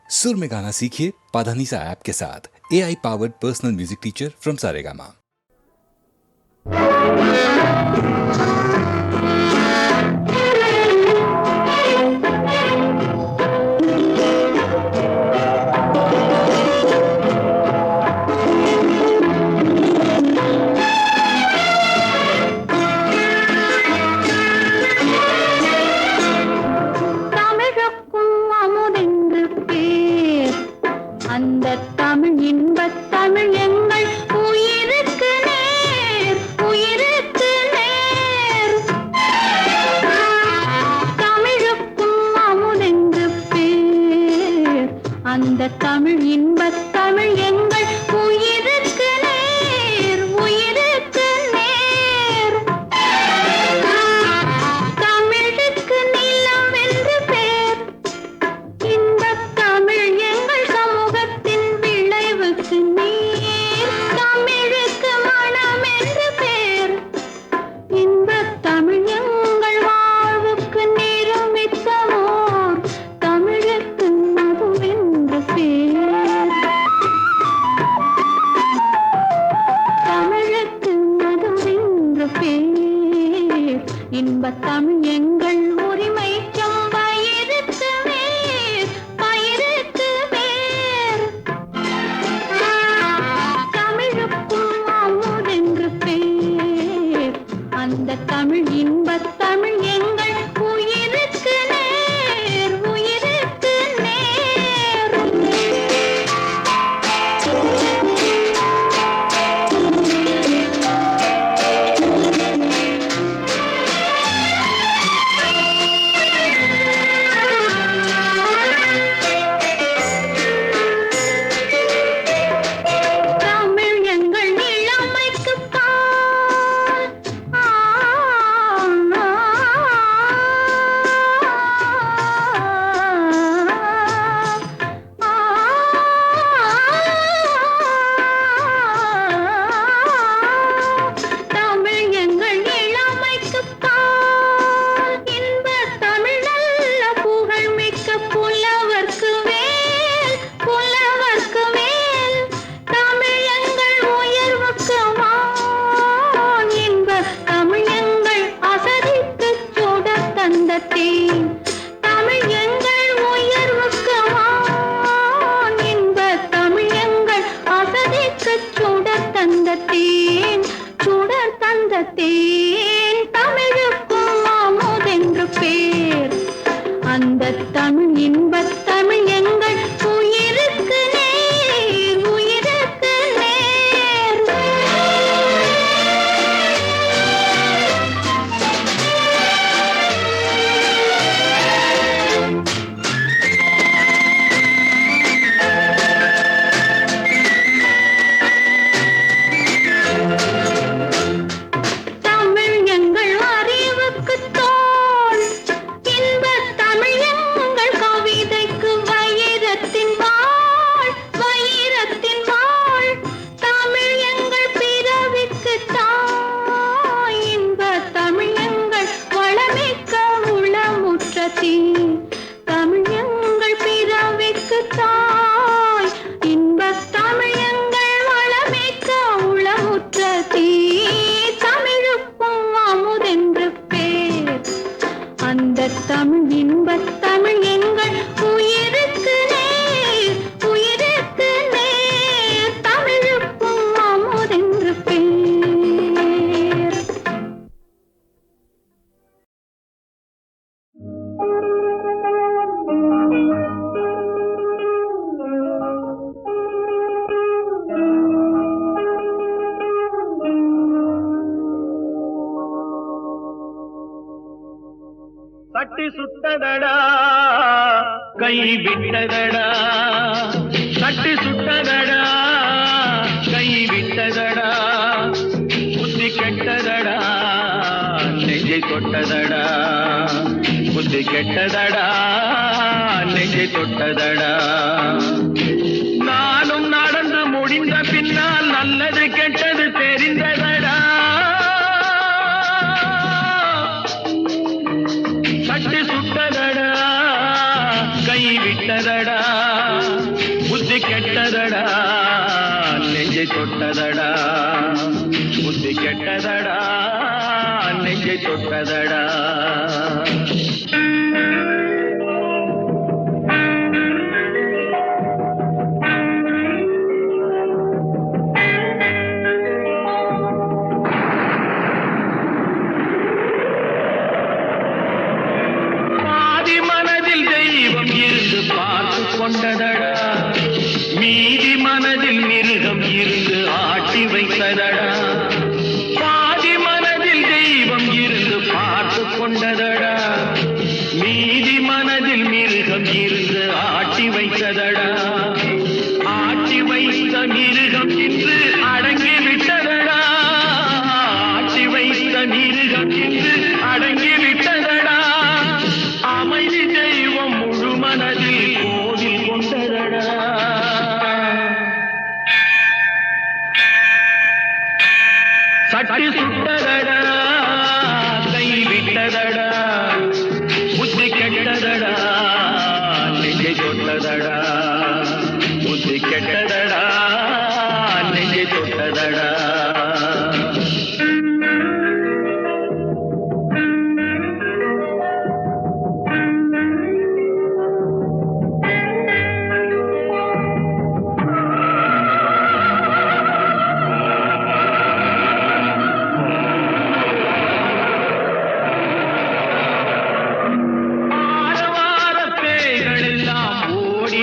सुर में गाना सीखिए पाधानीसा ऐप के साथ। AI powered personal music teacher from Saregama. Tamil இன்பத் தமிழ் எங்கள் உயிருக்கு நேர் உயிருக்கு நேர் தமிழுக்கு நிலம் என்று பேர் இன்பத் தமிழ் எங்கள் சமூகத்தின் விளைவுக்கு நீர் தமிழுக்கு மனம் என்று பேர் இன்பத் தமிழ் எங்கள் வாழ்வுக்கு நிரூபித்தவோர் தமிழுக்கு மதுவென்று பேர் தமிழுக்கு மதுவென்று பேர் இன்பத் தமிழ் எங்கள் உரிமை வயிறுக்கு வேர் பயிருக்கு வேர் தமிழுக்கும் அமுதென்று பேர் அந்த தமிழ் இன்பத் தமிழ் எங்கள் உயிருக்கு நேர் உயிருக்கு நேர் தமிழ் எங்கள் இளமைக்குப் பால் தமிழ் எங்கள் இளமைக்குப் பால் இன்பத் தமிழ் நல்ல புகழ் மிக்க புலவர்க்கு வேல் புலவர்க்கு வேல் தமிழ் எங்கள் உயர்வுக்கு வான் இன்பத் தமிழ் எங்கள் அசதிக்கு சுடர் தந்த தேன் தமிழ் எங்கள் உயர்வுக்கு வான் இன்பத் தமிழ் எங்கள் அசதிக்கு சுடர் தந்த தேன் சுடர் தந்த தேன் தமிழுக்கும் அமுதென்று பேர் அந்த தமிழ் இன்பத் தமிழ் எங்கள் உயிருக்கு நேர் உயிருக்கு நேர் தமிழ் எங்கள் அறிவுக்கு தோள் இன்பத் தமிழ் எங்கள் கவிதைக்கு வைரத்தின் வாழ் வைரத்தின் வாழ் தமிழ் எங்கள் பிறவிக்கு தாய் இன்பத் தமிழ் எங்கள் வளமிக்க உளமுற்ற தீ தமிழ் எங்கள் பிறவிக்கு தாய் இன்பத் தமிழ் எங்கள் வளமிக்க உளமுற்ற தீ தமிழுக்கும் அமுதென்று பேர் அந்த தமிழ் இன்பத் தமிழ் எங்கள் உயிருக்கு நேர் உயிருக்கு நேர் தமிழுக்கும் அமுதென்று பேர் சட்டி சுட்டதடா கை விட்டதடா சட்டி சுட்டதடா கை விட்டதடா புத்தி கெட்டதடா நெஞ்சை தொட்டதடா புத்தி கெட்டதடா நெஞ்சை தொட்டதடா நானும் நடந்து முடிந்த பின்னால் நல்லது கெட்டது தெரிந்ததடா சட்டி சுட்டதடா கை விட்டதடா புத்தி கெட்டதடா நெஞ்சை தொட்டதடா புத்தி கெட்டதடா நெஞ்சை தொட்டதடா கொண்டதடா மீதி மனதில் மிருகம் இருந்து ஆட்டி வைத்ததடா பாதி மனதில் தெய்வம் இருந்து பார்த்து கொண்டதடா மீதி மனதில் மிருகம் இருந்து ஆட்டி வைத்ததடா ஆட்டி வைத்த மிருகம் இன்று அடங்கி விட்டதடா ஆட்டி வைத்த மிருகம் இன்று அடங்கி விட்டதடா அமைதி தெய்வம் முழு மனதில் சட்டி சுட்டதடா கை விட்டதடா புத்தி கெட்டதடா நெஞ்சை தொட்டதடா புத்தி கெட்டதடா நெஞ்சை தொட்டதடா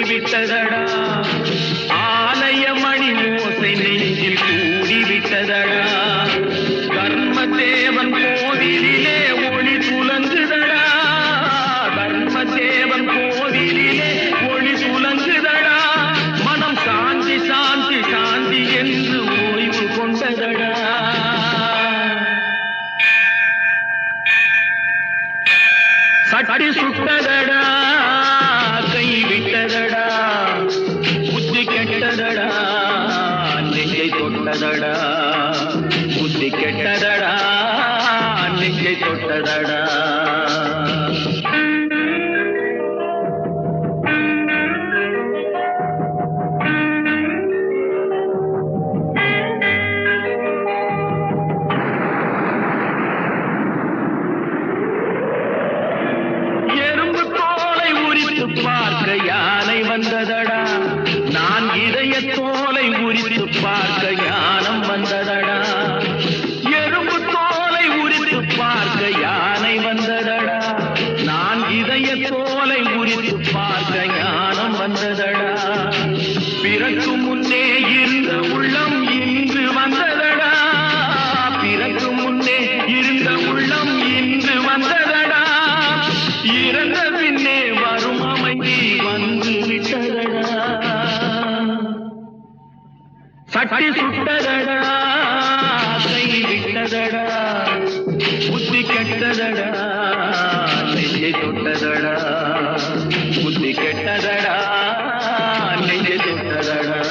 விட்டதடா ஆலய மணி ஓசை நெஞ்சில் கூடிவிட்டதடா கர்மதேவன் கோவிலிலே ஒளி துலங்குதடா கர்மதேவன் கோவிலிலே ஒளி துலங்குதடா மனம் சாந்தி சாந்தி சாந்தி என்று ஓய்வு கொண்டதடா சட்டி சுட்டதடா கை விட்டதடா புத்தி கெட்டதடா நெஞ்சை தொட்டதடா புத்தி கெட்டதடா நெஞ்சை தொட்டதடா பார்க்க யானை வந்ததடா நான் இதய தோலை உரித்து பார்க்க ஞானம் வந்ததடா எறும்பு தோலை உரித்து பார்க்க யானை வந்ததடா நான் இதய தோலை உரித்து பார்க்க ஞானம் வந்ததடா பிறக்கும் முன்னே இருந்த உள்ளம் இன்று வந்ததடா பிறக்கும் முன்னே இருந்த உள்ளம் இன்று வந்ததடா இறந்த பின்னே வரும் அமைதி வந்து விட்டதடா சட்டி சுட்டதடா கை விட்டதடா புத்தி கெட்டதடா நெஞ்சை தொட்டதடா புத்தி கெட்டதடா நெஞ்சை தொட்டதடா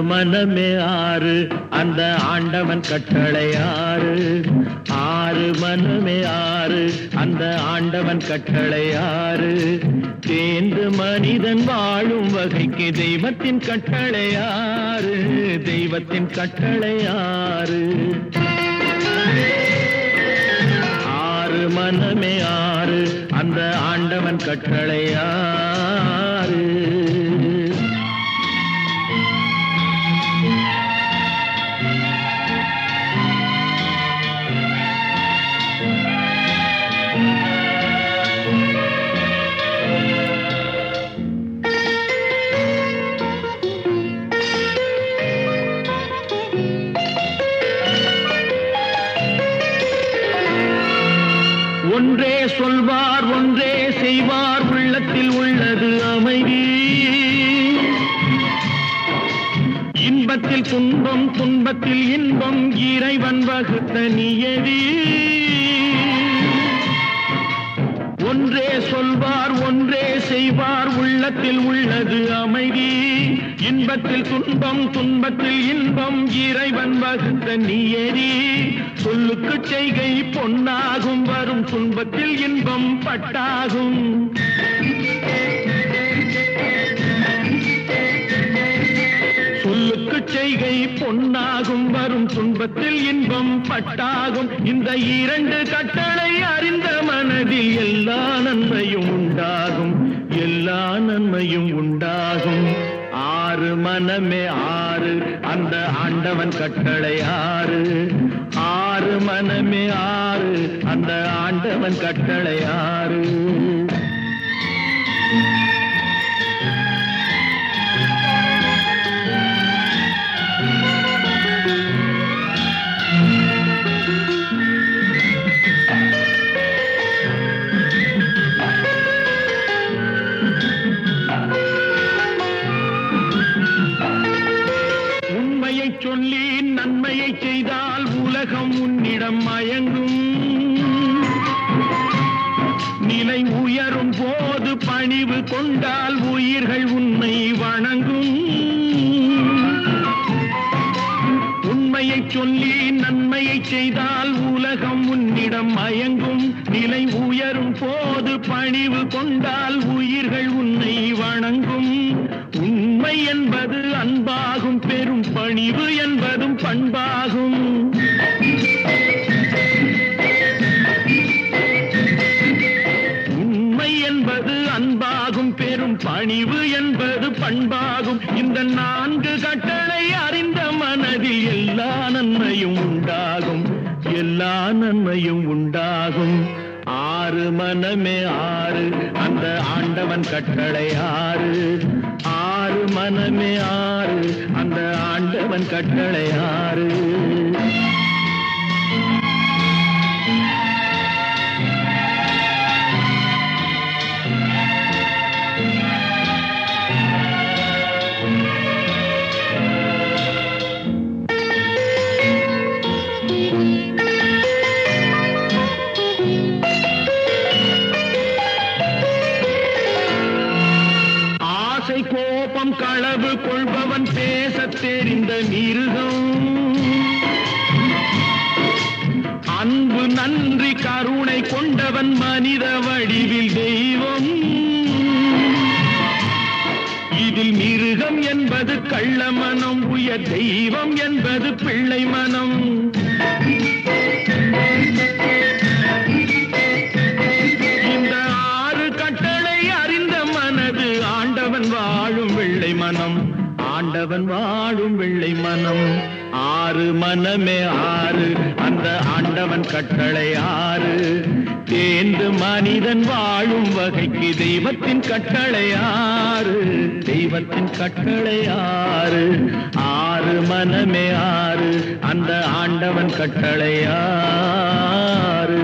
மனமே ஆறு அந்த ஆண்டவன் கட்டளை ஆறு ஆறு மனமே ஆறு அந்த ஆண்டவன் கட்டளை ஆறு தேர்ந்து மனிதன் வாழும் வகைக்கு தெய்வத்தின் கட்டளை ஆறு தெய்வத்தின் கட்டளை ஆறு ஆறு மனமே ஆறு அந்த ஆண்டவன் கட்டளை ஆறு ஒன்றே சொல்வார் ஒன்றே செய்வார் உள்ளத்தில் உள்ளது அமைதி இன்பத்தில் துன்பம் துன்பத்தில் இன்பம் இறைவன் வகுத்த நியதி ஒன்றே சொல்வார் ஒன்றே செய்வார் உள்ளத்தில் உள்ளது அமைதி இன்பத்தில் துன்பம் துன்பத்தில் இன்பம் இறைவன் வகுத்த நியதி சொல்லுக்கு செய்கை பொன்னாகும் வரும் துன்பத்தில் இன்பம் பட்டாகும் சொல்லுக்கு செய்கை பொன்னாகும் வரும் துன்பத்தில் இன்பம் பட்டாகும் இந்த இரண்டு கட்டளை அறிந்த மனதில் எல்லா நன்மையும் உண்டாகும் எல்லா நன்மையும் உண்டாகும் ஆறு மனமே ஆறு அந்த ஆண்டவன் கட்டளை ஆறு ஆறு மனமே ஆறு அந்த ஆண்டவன் கட்டளை ஆறு சொல்லி நன்மையை செய்தால் உலகம் உன்னிடம் மயங்கும் நிலை உயரும் போது பணிவு கொண்டால் உயிர்கள் உன்னை வணங்கும் உண்மையை சொல்லி நன்மையை செய்தால் உலகம் உன்னிடம் மயங்கும் நிலை உயரும் போது பணிவு கொண்டால் உயிர்கள் உன்னை வணங்கும் உண்மை என்பது அன்பாகும் பெரும் பணிவு என்பதும் பண்பாகும் உண்மை என்பது அன்பாகும் பெரும் பணிவு என்பது பண்பாகும் இந்த நான்கு கட்டளை அறிந்த மனதில் எல்லா நன்மையும் உண்டாகும் எல்லா நன்மையும் உண்டாகும் ஆறு மனமே ஆறு அந்த ஆண்டவன் கட்டளை ஆறு ஆறு மனமே ஆறு அந்த ஆண்டவன் கட்டளை ஆறு கோபம் களவு கொள்பவன் பேசத் தெரிந்த மிருகம் அன்பு நன்றி கருணை கொண்டவன் மனித வடிவில் தெய்வம் இதில் மிருகம் என்பது கள்ள மனம் உயர் தெய்வம் என்பது பிள்ளை மனம் இந்த ஆறு கட்டளை அறிந்த மனது ஆண்டவன் வாழும் வெள்ளை மனம் ஆண்டவன் வாழும் வெள்ளை மனம் ஆறு மனமே ஆறு அந்த ஆண்டவன் கட்டளை ஆறு தேர்ந்து மனிதன் வாழும் வகைக்கு தெய்வத்தின் கட்டளை ஆறு தெய்வத்தின் கட்டளை ஆறு ஆறு மனமே ஆறு அந்த ஆண்டவன் கட்டளை ஆறு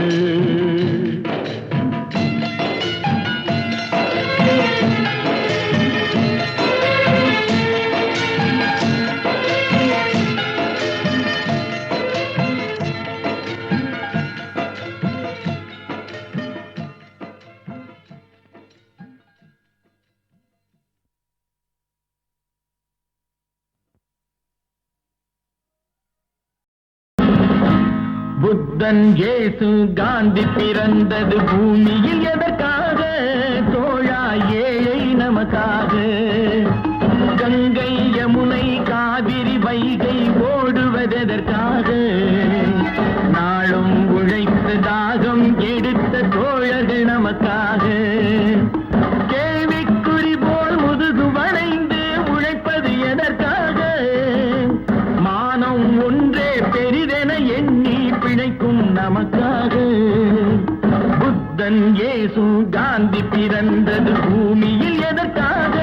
புத்தன் இயேசு காந்தி பிறந்தது பூமியில் எதற்காக தோழா ஏழை நமக்காக கங்கை யமுனை காவிரி வைகை ஓடுவதற்காக நாளும் உழைத்து தாகம் எடுத்த தோழர்கள் நமக்காக கேள்விக்குறி போல் முதுகு வளைந்து உழைப்பது எதற்காக மானம் ஒன்றே பெரிதென எண்ணி பிழைக்கும் நமக்காக புத்தன் இயேசு காந்தி பிறந்தது பூமியில் எதற்காக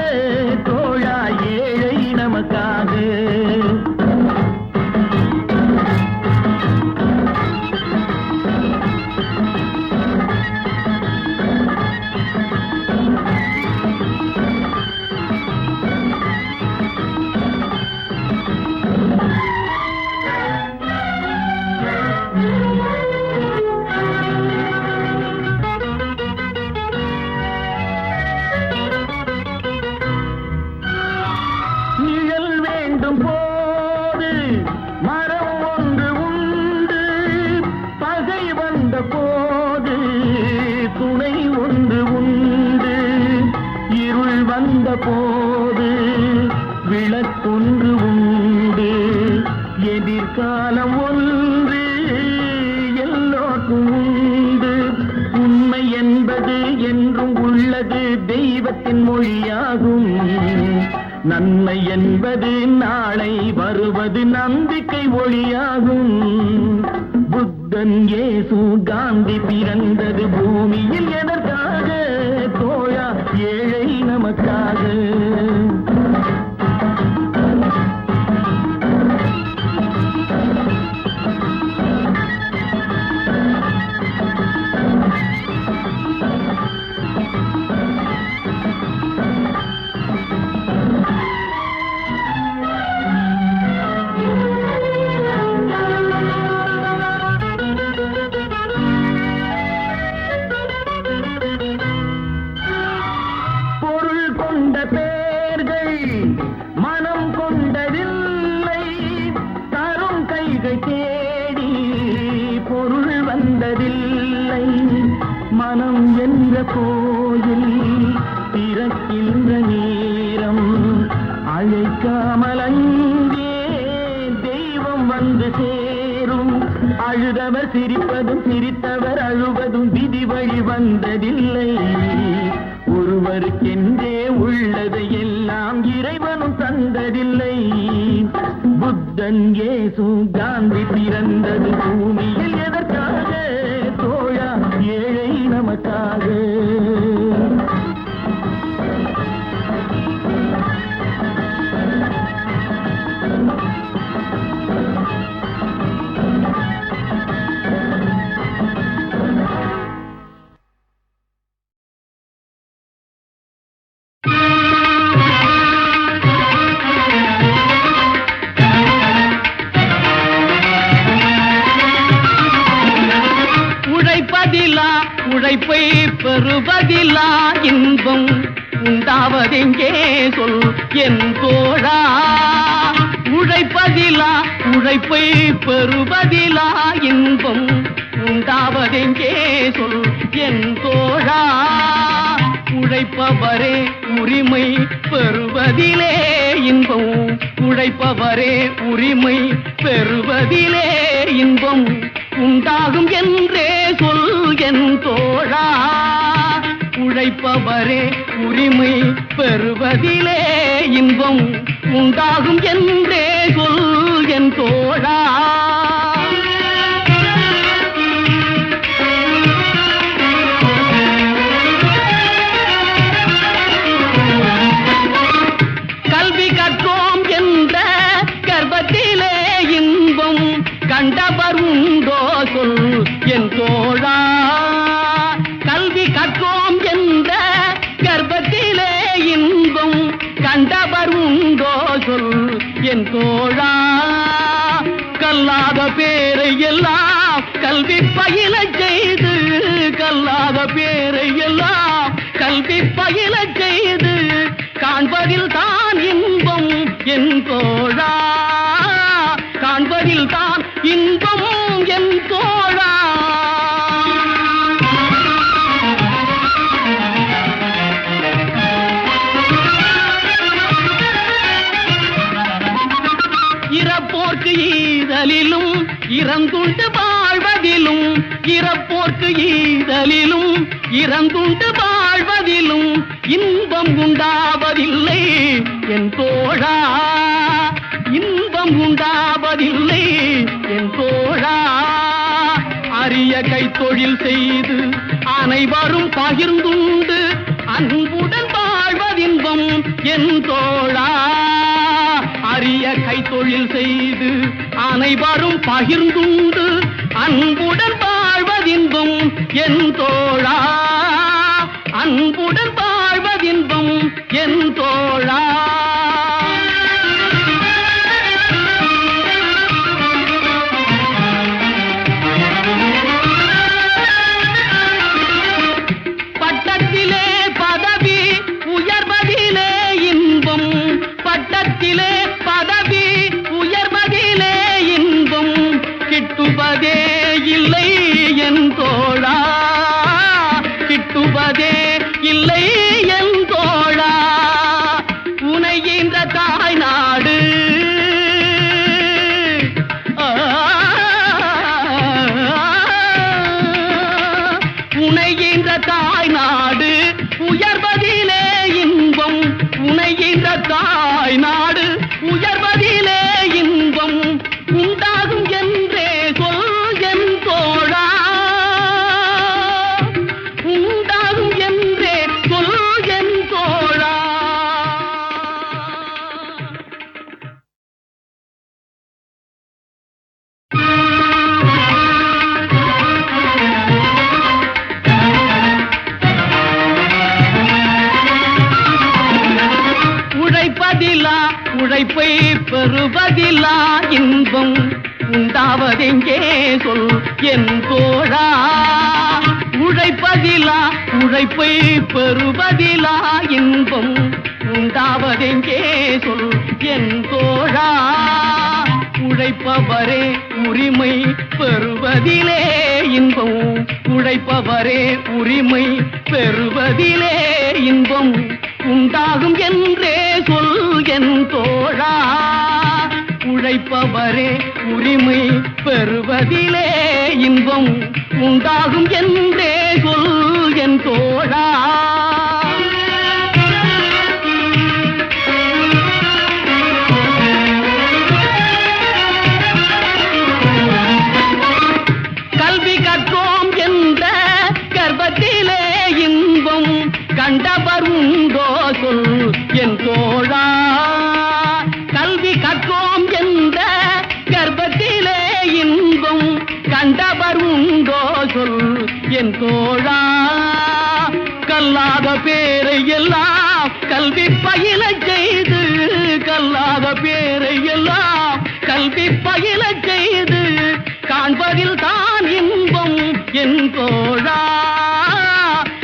தோழா ஏழை நமக்காக என்பது என்றும் உள்ளது தெய்வத்தின் மொழியாகும். நன்மை என்பது நாளை வருவது நம்பிக்கை ஒளியாகும். புத்தன் இயேசு காந்தி பிறந்தது பூமியில் எதற்காக? தோழா ஏழை நமக்காக. மனம் என்ற கோயில் பிறக்கின்ற நேரம் அழைக்காமல் அங்கே தெய்வம் வந்து சேரும். அழுதவர் சிரிப்பதும் சிரித்தவர் அழுவதும் விதி வழி வந்ததில்லை. ஒருவருக்கென்றே உள்ளதை எல்லாம் இறைவனும் தந்ததில்லை. புத்தன் இயேசு காந்தி பிறந்தது பூமியில் எதற்காக? தோழா ஏழை நமக்காக. உழைப்பை பெறுவதில்லா இன்பம் உண்டாவதெங்கே சொல் என் தோழா. உழைப்பை பெறுவதில்லா இன்பம் உண்டாவதெங்கே சொல் என் தோழா. உழைப்பவரே உரிமை பெறுவதிலே இன்பம். உழைப்பவரே உரிமை பெறுவதிலே இன்பம் உண்டாகும் என்றே சொல் என் தோழா. உழைப்பவரே உரிமை பெறுவதிலே இன்பம் உண்டாகும் என்றே சொல் என் தோழா. கல்வி கற்றோம் என்ற கர்ப்பத்திலே இன்பம் கண்டவர் உண்டோ சொல் என் தோழா. கல்வி கற்றோம் என்ற கர்ப்பத்திலே இன்பம் கண்டவர் உண்டோ சொல் என் தோழா. கல்லாத பேரை எல்லாம் கல்வி பயில செய்து, கல்லாத பேரை எல்லாம் கல்வி பயில செய்து காண்பதில் தான் இன்பம் என் தோழா. காண்பதில் தான் இன்பம் என் தோழா. இறப்போர்க்கு ஈதலிலும் இறந்துண்டு வாழ்வதிலும், இறப்போர்க்கு ஈதலிலும் இறந்துண்டு வாழ்வதிலும் இன்பம் உண்டாவதில்லை என் தோழா. இன்பம் உண்டாவதில்லை என் தோழா. அரிய கைத்தொழில் செய்து அனைவரும் பகிர்ந்துண்டு அன்புடன் வாழ்வதின்பம் என் தோழா. அரிய கைத்தொழில் செய்து அனைவரும் பகிர்ந்துண்டு அன்புடன் வாழ்வதின்பம் என் தோழா. அன்புடன் வாழ்வதின்பம் என் தோழா. பட்டத்திலே பதவி உயர்வதிலே இன்பம், பட்டத்திலே பதவி உயர்வதிலே இன்பம் கிட்டுவதே இல்லை என் தோழா. தாய் நாடு உயர்வதிலே இன்பம் உனைகின்ற தாய் நாடு உயர்வதிலே இன்பம் உண்டாகும் என்றே சொல் என் தோழா உண்டாகும் என்றே சொல் என் தோழா. உழைப்பதிலா உழைப்பை பெறுவதிலா இன்பம் உண்டாவதெங்கே சொல் என் தோழா. உழைப்பதிலா உழைப்பை பெறுவதிலா இன்பம் உண்டாவதெங்கே சொல் என் தோழா. உழைப்பவரே உரிமை பெறுவதிலே இன்பம் உழைப்பவரே உரிமை பெறுவதிலே இன்பம் உண்டாகும் என்றே சொல் என் தோழா. உழைப்பவரே உரிமை பெறுவதிலே இன்பம் உண்டாகும் என்றே சொல் என் தோழா. கல்வி கற்றோம் என்ற கர்வத்திலே இன்பம் கண்டவர் உண்டோ சொல் என் தோழா. கல்வி கற்றோம் என்ற கர்ப்பத்திலே இன்பம் கண்டவர் உண்டோ சொல் என் தோழா. கல்லாத பேரை எல்லாம் கல்வி பயில செய்து கல்லாத பேரை எல்லாம் கல்வி பயில செய்து காண்பதில் தான் இன்பம் என் தோழா.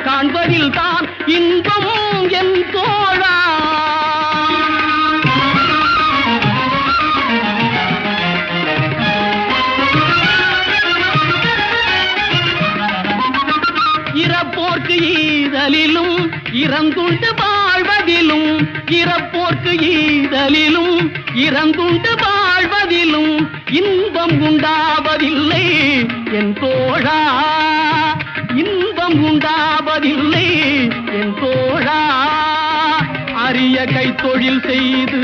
காண்பதில் தான் இன்பம் என் தோழா. இறப்போர்க்கு ஈதலிலும் இறந்துண்டு வாழ்வதிலும் இறப்போர்க்கு ஈதலிலும் இறந்துண்டு வாழ்வதிலும் இன்பம் உண்டாவதில்லை என் தோழா. இன்பம் உண்டாவதில்லை என் தோழா. அரிய கைத்தொழில் செய்து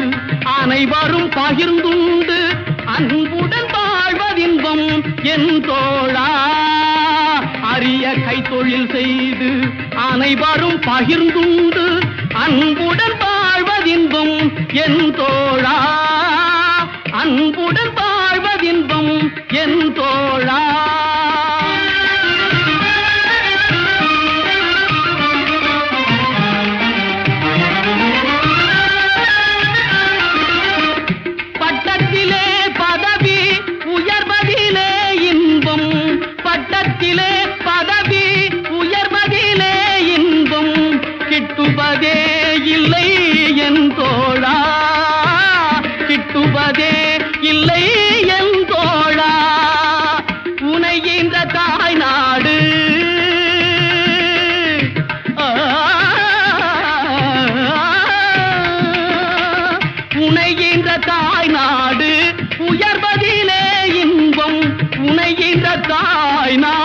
அனைவரும் பகிர்ந்துண்டு அன்புடன் வாழ்வதின்பம் என் தோழா. அரிய கைத்தொழில் செய்து அனைவரும் பகிர்ந்துண்டு அன்புடன் வாழ்வதின்பம் என் தோழா. அன்புடன் வாழ்வதின்பம் என் தோழா. பட்டத்திலே பதவி உயர்வதிலே இன்பம் பட்டத்திலே பதவி உயர்வதிலே இன்பம் கிட்டுவதே இல்லை என் தோழா. கிட்டுவதே இல்லை என் தோழா. உனைகின்ற தாய் நாடு உனைகின்ற தாய் நாடு உயர்வதிலே இன்பம் உனைகின்ற தாய் நாடு